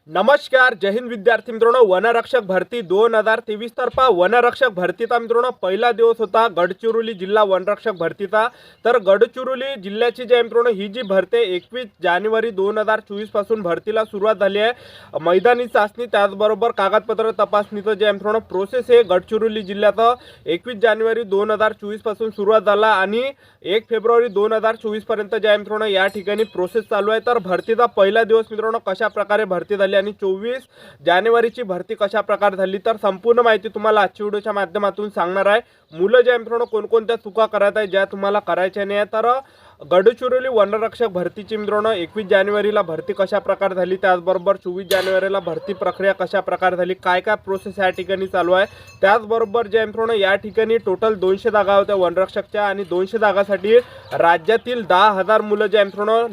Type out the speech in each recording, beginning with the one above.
नमस्कार, जय हिंद विद्यार्थी मित्रांनो. वनरक्षक भरती 2023 तर्फा वनरक्षक भरतीचा मित्रांनो पहिला दिवस होता गडचिरोली जिल्हा वनरक्षक भरतीचा. तर गडचिरोली जिल्ह्याची जी मित्रांनो ही जी भरती 21 जानेवारी 2024 पासून भरतीला सुरुवात झाली आहे. मैदानी चाचणी त्याचबरोबर कागदपत्र तपासणीचं जे मित्रांनो प्रोसेस आहे गडचिरोली जिल्ह्यात 21 जानेवारी 2024 पासून सुरुवात झाला आणि 1 फेब्रुवारी 2024 पर्यंत जे मित्रांनो या ठिकाणी प्रोसेस चालू आहे. तर भरतीचा पहिला दिवस मित्रांनो कशा प्रकारे भरती झाली आणि 24 जानेवारीची भरती कशा प्रकारे झाली तर संपूर्ण माहिती तुम्हाला आजच्या व्हिडिओच्या माध्यमातून सांगणार आहे. मुलं जे मित्रांनो कोणकोणत्या चुका करत आहेत ज्या तुम्हाला करायच्या नाही तर गडचिरोली वनरक्षक भरतीची मित्रांनो 21 जानेवारीला भरती कशा प्रकारे झाली, त्याचबरोबर 24 जानेवारीला भरती प्रक्रिया कशा प्रकारे झाली, काय काय प्रोसेस या ठिकाणी चालू आहे. त्याचबरोबर जे मित्रांनो या ठिकाणी टोटल 200 जागा होत्या वनरक्षकच्या आणि 200 जागासाठी राज्यातील 10,000 मुलं जे मित्रांनो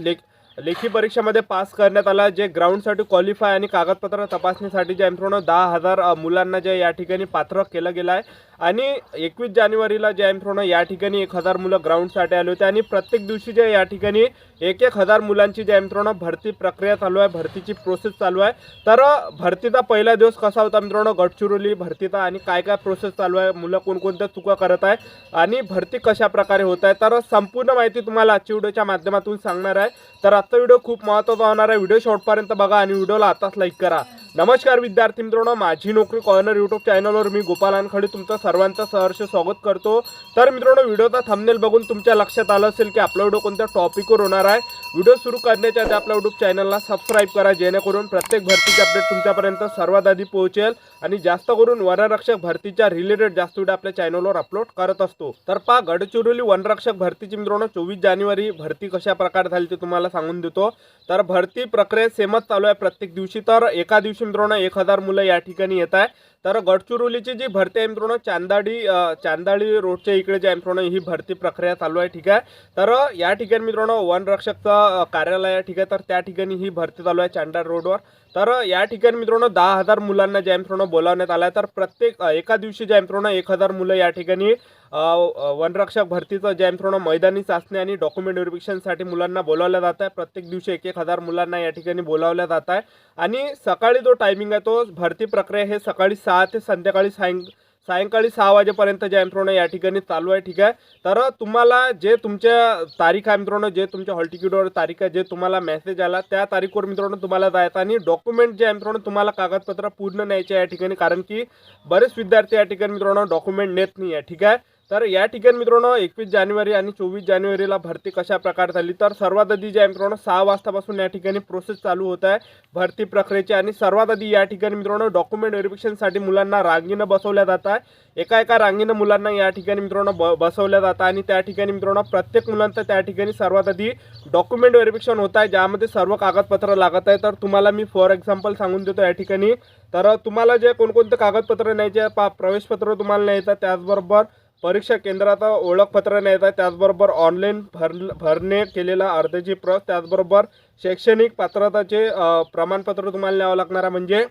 लेखी परीक्षेमध्ये पास करण्यात आला. जे ग्राउंडसाठी क्वालिफाय आणि कागदपत्र तपासणीसाठी जे मित्रांनो 10,000 मुलांना जे या ठिकाणी पात्र केलं गेलं आहे आणि 21 जानेवारीला जे मित्रांनो या ठिकाणी 1,000 मुलं ग्राउंडसाठी आले होते आणि प्रत्येक दिवशी जे या ठिकाणी 1,000 मुलांची जे मित्रांनो भरती प्रक्रिया चालू आहे, भरतीची प्रोसेस चालू आहे. तर भरतीचा पहिला दिवस कसा होता मित्रांनो गडचिरोली भरतीचा आणि काय काय प्रोसेस चालू आहे, मुलं कोणकोणत्या चुका करत आहे आणि भरती कशा प्रकारे होत आहे तर संपूर्ण माहिती तुम्हाला आजच्या व्हिडिओच्या माध्यमातून सांगणार आहे. तर आजचा व्हिडिओ खूप महत्त्वाचा होणार आहे. व्हिडिओ शेवटपर्यंत बघा आणि व्हिडिओला आताच लाईक करा. नमस्कार विद्यार्थी मित्रांनो, माझी नोकरी कॉर्नर यूट्यूब चॅनलवर मी गोपाल अनखडे तुमचं सर्वांचं सहर्ष स्वागत करतो. तर मित्रांनो व्हिडिओचा थंबनेल बघून तुमच्या लक्षात आलं असेल की आपला व्हिडिओ कोणत्या टॉपिकवर होणार आहे. व्हिडिओ सुरू करण्याच्या आधी आपल्या यूट्यूब चॅनलला सबस्क्राईब करा जेणेकरून प्रत्येक भरतीचे अपडेट तुमच्यापर्यंत सर्वात आधी पोहोचेल आणि जास्त करून वनरक्षक भरतीच्या रिलेटेड जास्त व्हिडिओ आपल्या चॅनलवर अपलोड करत असतो. तर पहा गडचिरोली वनरक्षक भरतीची मित्रांनो 24 जानेवारी भरती कशा प्रकारे झाली ते तुम्हाला सांगून देतो. तर भरती प्रक्रिया सेमच चालू आहे प्रत्येक दिवशी. तर एका दिवशी मित्रांनो 1,000 मुलं या ठिकाणी येत आहे. तर गडचिरोलीची जी भरती आहे मित्रांनो चांदाडी रोडच्या इकडे जे मित्रांनो ही भरती प्रक्रिया चालू आहे. ठीक आहे. तर या ठिकाणी मित्रांनो वनरक्षकचं कार्यालय आहे. ठीक आहे. तर त्या ठिकाणी ही भरती चालू आहे चांदाडी रोडवर. तर या ठिकाणी मित्रांनो 10,000 मुलांना जे मित्रांनो बोलावण्यात आलं आहे. तर प्रत्येक एका दिवशी जे मित्रांनो 1,000 मुलं या ठिकाणी वनरक्षक भरतीचं जे मित्रांनो मैदानी चाचणी आणि डॉक्युमेंट व्हेरिफिकेशनसाठी मुलांना बोलावलं जात आहे. प्रत्येक दिवशी 1,000 मुलांना या ठिकाणी बोलावलं जात आहे आणि सकाळी जो टायमिंग आहे तो भरती प्रक्रिया हे सकाळी 6 ते संध्याकाळी सायंकाळी 6 वाजेपर्यंत जे मित्रांनो या ठिकाणी चालू आहे. ठीक आहे. तर तुम्हाला जे तुमच्या तारीख आहे मित्रांनो, जे तुमच्या हॉल तिकीटवर तारीख आहे, जे तुम्हाला मेसेज आला त्या तारीखवर मित्रांनो तुम्हाला जायचं आणि डॉक्युमेंट जे मित्रांनो तुम्हाला कागदपत्र पूर्ण न्यायचे या ठिकाणी, कारण की बरेच विद्यार्थी या ठिकाणी मित्रांनो डॉक्युमेंट नेत नाही आहे. ठीक आहे. तर या ठिकाणी मित्रांनो 21 जानेवारी आणि 24 जानेवारीला भरती कशा प्रकारे झाली तर सर्वात आधी जे मित्रांनो 6 वाजतापासून या ठिकाणी प्रोसेस चालू होत आहे भरती प्रक्रियेची आणि सर्वात आधी या ठिकाणी मित्रांनो डॉक्युमेंट व्हेरिफिकेशनसाठी मुलांना रांगीनं बसवल्या जात आहे. एका रांगीनं मुलांना या ठिकाणी मित्रांनो बसवल्या जातं आणि त्या ठिकाणी मित्रांनो प्रत्येक मुलांचं त्या ठिकाणी सर्वात आधी डॉक्युमेंट व्हेरिफिकेशन होत आहे ज्यामध्ये सर्व कागदपत्र लागत आहे. तर तुम्हाला मी फॉर एक्झाम्पल सांगून देतो या ठिकाणी. तर तुम्हाला जे कोणकोणते कागदपत्र न्यायचे, प्रवेशपत्र तुम्हाला न्यायचं, त्याचबरोबर परीक्षा केंद्रात ओळखपत्र न्यायचं, त्याचबरोबर ऑनलाईन भरणे केलेला अर्जाची प्रत, त्याचबरोबर शैक्षणिक पात्रताचे प्रमाणपत्र तुम्हाला न्यावं लागणार आहे. म्हणजे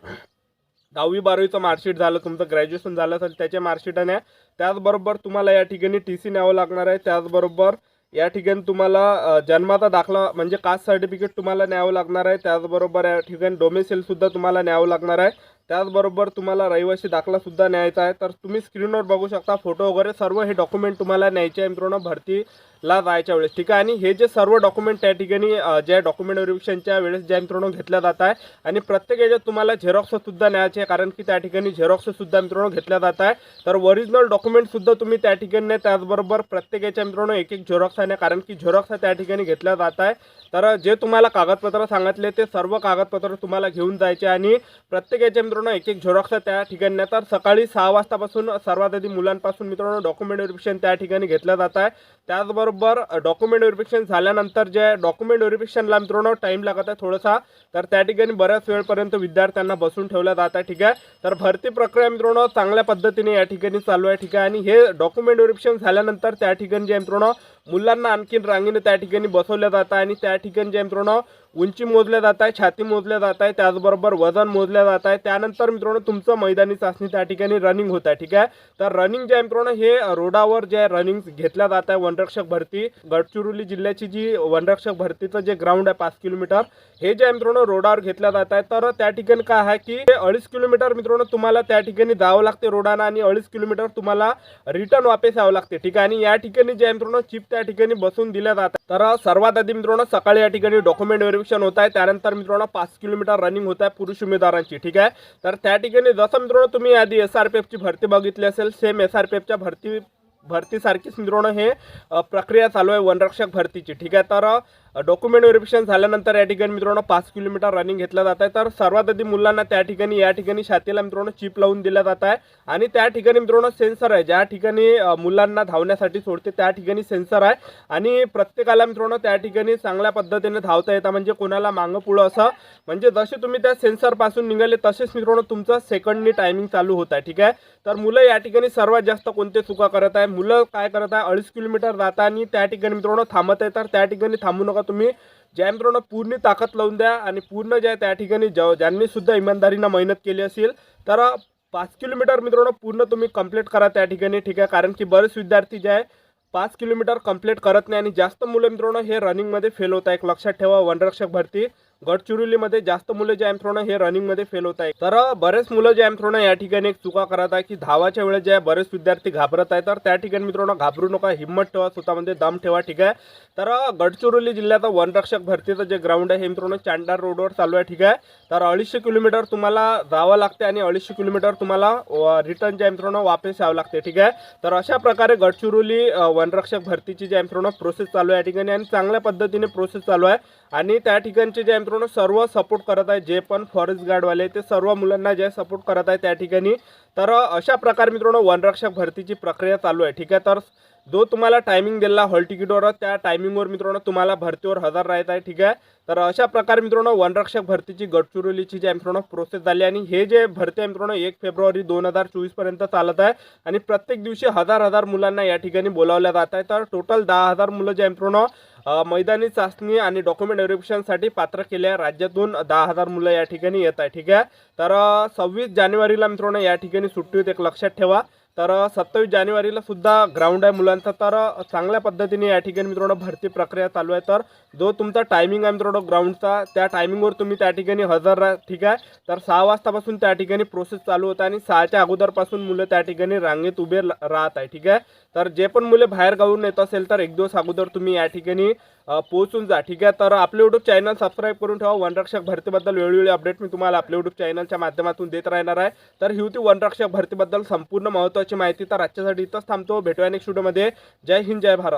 10वी 12वीचं मार्कशीट झालं, तुमचं ग्रॅज्युएशन झालं असेल त्याचे मार्कशीट न्या. त्याचबरोबर तुम्हाला या ठिकाणी TC न्यावं लागणार आहे. त्याचबरोबर या ठिकाणी तुम्हाला जन्माचा दाखला म्हणजे कास्ट सर्टिफिकेट तुम्हाला न्यावं लागणार आहे. त्याचबरोबर या ठिकाणी डोमेसिलसुद्धा तुम्हाला न्यावं लागणार आहे. त्याचबरोबर तुम्हाला रहिवासी दाखलासुद्धा न्यायचा आहे. तर तुम्ही स्क्रीनवर बघू शकता फोटो वगैरे सर्व हे डॉक्युमेंट तुम्हाला न्यायचे आहे मित्रांनो भरतीला जायच्या वेळेस. ठीक आहे. आणि हे जे सर्व डॉक्युमेंट त्या ठिकाणी ज्या डॉक्युमेंट व्हेरिफिकेशनच्या वेळेस ज्या मित्रांनो घेतल्या जात आहे आणि प्रत्येक याच्यात तुम्हाला झेरॉक्ससुद्धा न्यायचे आहे, कारण की त्या ठिकाणी झेरॉक्ससुद्धा मित्रांनो घेतल्या जात आहे. तर ओरिजिनल डॉक्युमेंटसुद्धा तुम्ही त्या ठिकाणी नाही. त्याचबरोबर प्रत्येक याच्या मित्रांनो एक झेरॉक्स आहे, कारण की झेरॉक्स त्या ठिकाणी घेतल्या जात आहे. तर जे तुम्हाला कागदपत्र सांगितले ते सर्व कागदपत्र तुम्हाला घेऊन जायचे आणि प्रत्येक याच्या मित्रांनो एक झेरॉक्स त्या ठिकाणी. तर सकाळी 6 वाजतापासून सर्वात आधी मुलांपासून मित्रांनो डॉक्युमेंट व्हेरिफिकेशन त्या ठिकाणी घेतलं जात आहे. त्याचबरोबर डॉक्युमेंट व्हेरिफिकेशन झाल्यानंतर जे डॉक्युमेंट व्हेरिफिकेशनला मित्रांनो टाईम लागत आहे थोडासा, तर त्या ठिकाणी बऱ्याच वेळपर्यंत विद्यार्थ्यांना बसून ठेवलं जात आहे. ठीक आहे. तर भरती प्रक्रिया मित्रांनो चांगल्या पद्धतीने या ठिकाणी चालू आहे. ठीक आहे. आणि हे डॉक्युमेंट व्हेरिफिकेशन झाल्यानंतर त्या ठिकाणी जे मित्रांनो मुलांना आणखीन रांगीने त्या ठिकाणी बसवल्या जातं आणि त्या ठिकाणी जे मित्रांनो उंची मोजल्या जात आहे, छाती मोजल्या जात आहे, त्याचबरोबर वजन मोजल्या जात आहे. त्यानंतर मित्रांनो तुमचं मैदानी चाचणी त्या ठिकाणी रनिंग होत आहे. ठीक आहे, तर रनिंग जे आहे मित्रांनो हे रोडावर जे रनिंग घेतल्या जात आहे वनरक्षक भरती गडचिरोली जिल्ह्याची जी वनरक्षक भरतीचं जे ग्राउंड आहे 5 किलोमीटर हे जे आहे मित्रांनो रोडावर घेतल्या जात आहे. तर त्या ठिकाणी काय आहे की 2.5 किलोमीटर मित्रांनो तुम्हाला त्या ठिकाणी जावं लागते रोडानं आणि 2.5 किलोमीटर तुम्हाला रिटर्न वापस यावं लागते. ठीक आहे, आणि या ठिकाणी जे आहे मित्रांनो चिप त्या ठिकाणी बसून दिल्या जातात. तर सर्वात आधी मित्रांनो सकाळी या ठिकाणी डॉक्युमेंट व्हेरिफिकेशन होत आहे. त्यानंतर मित्रांनो 5 किलोमीटर रनिंग होत आहे पुरुष उमेदवारांची. ठीक आहे, तर त्या ठिकाणी जसं मित्रांनो तुम्ही आधी SRPFची भरती बघितली असेल सेम SRPFच्या भरतीसारखीच मित्रांनो हे प्रक्रिया चालू आहे वनरक्षक भरतीची. ठीक आहे, तर डॉक्युमेंट व्हेरिफिकेशन झाल्यानंतर या ठिकाणी मित्रांनो 5 किलोमीटर रनिंग घेतलं जात आहे. तर सर्वात आधी मुलांना त्या ठिकाणी या ठिकाणी छातीला मित्रांनो चिप लावून दिल्या जात आहे आणि त्या ठिकाणी मित्रांनो सेन्सर आहे. ज्या ठिकाणी मुलांना धावण्यासाठी सोडते त्या ठिकाणी सेन्सर आहे आणि प्रत्येकाला मित्रांनो त्या ठिकाणी चांगल्या पद्धतीने धावता येतं, म्हणजे कोणाला मागं पुढं असं, म्हणजे जसे तुम्ही त्या सेन्सरपासून निघाले तसेच मित्रांनो तुमचं सेकंडनी टायमिंग चालू होत आहे. ठीक आहे, तर मुलं या ठिकाणी सर्वात जास्त कोणते चुका करत आहे, मुलं काय करत आहे 2.5 किलोमीटर जाता आणि त्या ठिकाणी मित्रांनो थांबत आहे. तर त्या ठिकाणी थांबू नका, तुम्ही ज्या मित्रांनो पूर्ण ताकद लावून द्या आणि पूर्ण ज्या त्या ठिकाणी ज्यांनी सुद्धा इमानदारीनं मेहनत केली असेल तर 5 किलोमीटर मित्रांनो पूर्ण तुम्ही कंप्लीट करा त्या ठिकाणी. ठीक आहे, कारण की बरेच विद्यार्थी जे आहे 5 किलोमीटर कंप्लीट करत नाही आणि जास्त मुलं मित्रांनो हे रनिंगमध्ये फेल होत आहे. एक लक्षात ठेवा, वनरक्षक भरती गडचिरोलीमध्ये जास्त मुलं जे आहे मित्रांनो हे रनिंगमध्ये फेल होत आहे. तर बरेच मुलं जे आहे मित्रांनो या ठिकाणी एक चुका करत आहे की धावाच्या वेळेस जे आहे बरेच विद्यार्थी घाबरत आहे. तर त्या ठिकाणी मित्रांनो घाबरू नका, हिम्मत ठेवा, स्वतःमध्ये दम ठेवा. ठीक आहे, तर गडचिरोली जिल्ह्याचा वनरक्षक भरतीचं जे ग्राउंड आहे हे मित्रांनो चांडार रोडवर चालू आहे. ठीक आहे, तर 250 किलोमीटर तुम्हाला जावं लागते आणि 250 किलोमीटर तुम्हाला रिटर्न जे आहे मित्रांनो वापस यावं लागते. ठीक आहे, तर अशा प्रकारे गडचिरोली वनरक्षक भरतीची जे आहे मित्रांनो प्रोसेस चालू आहे या ठिकाणी आणि चांगल्या पद्धतीने प्रोसेस चालू आहे आणि त्या ठिकाणचे जे आहे मित्रांनो सर्व सपोर्ट करत आहे, जे पण फॉरेस्ट गार्डवाले ते सर्व मुलांना जे सपोर्ट करत आहे त्या ठिकाणी. तर अशा प्रकारे मित्रांनो वनरक्षक भरतीची प्रक्रिया चालू आहे. ठीक आहे, तर जो तुम्हाला टायमिंग दिला हॉल तिकीटवर त्या टायमिंगवर मित्रांनो तुम्हाला भरतीवर हजर राहायचं आहे. ठीक आहे, तर अशा प्रकारे मित्रांनो वनरक्षक भरतीची गडचिरोलीची जी मित्रांनो प्रोसेस झाली आणि हे जे भरती आहे मित्रांनो 1 फेब्रुवारी 2024 पर्यंत चालत आहे आणि प्रत्येक दिवशी हजार मुलांना या ठिकाणी बोलावल्या जात आहे. तर टोटल 10,000 मुलं जे मित्रांनो मैदानी चाचणी आणि डॉक्युमेंट व्हेरिफिकेशनसाठी पात्र केले आहे. राज्यातून 10,000 मुलं या ठिकाणी येत आहे. ठीक आहे, तर 26 जानेवारीला मित्रांनो या ठिकाणी सुट्टी होते, एक लक्षात ठेवा. तर 27 जानेवारीला सुद्धा ग्राउंड आहे मुलांचा. तर चांगल्या पद्धतीने या ठिकाणी मित्रांनो भरती प्रक्रिया चालू आहे. तर जो तुमचा टायमिंग आहे मित्रांनो ग्राउंडचा त्या टायमिंगवर तुम्ही त्या ठिकाणी हजर राहा. ठीक आहे, तर 6 वाजतापासून त्या ठिकाणी प्रोसेस चालू होतं आणि 6च्या अगोदरपासून मुलं त्या ठिकाणी रांगेत उभे राहत आहे. ठीक आहे, तर जे पण मुले बाहेर गावून येत असेल तर 1 दिवस अगोदर तुम्ही या ठिकाणी पोहोचून जा. ठीक आहे, तर आपले यूट्यूब चॅनल सबस्क्राईब करून ठेवा. वनरक्षक भरतीबद्दल वेळोवेळी अपडेट मी तुम्हाला आपल्या यूट्यूब चॅनलच्या माध्यमातून देत राहणार आहे. तर ही होती वनरक्षक भरतीबद्दल संपूर्ण महत्त्वाची माहिती. तर आजच्यासाठी इथंच थांबतो, भेटूया नेक्स्ट व्हिडिओमध्ये. जय हिंद, जय भारत.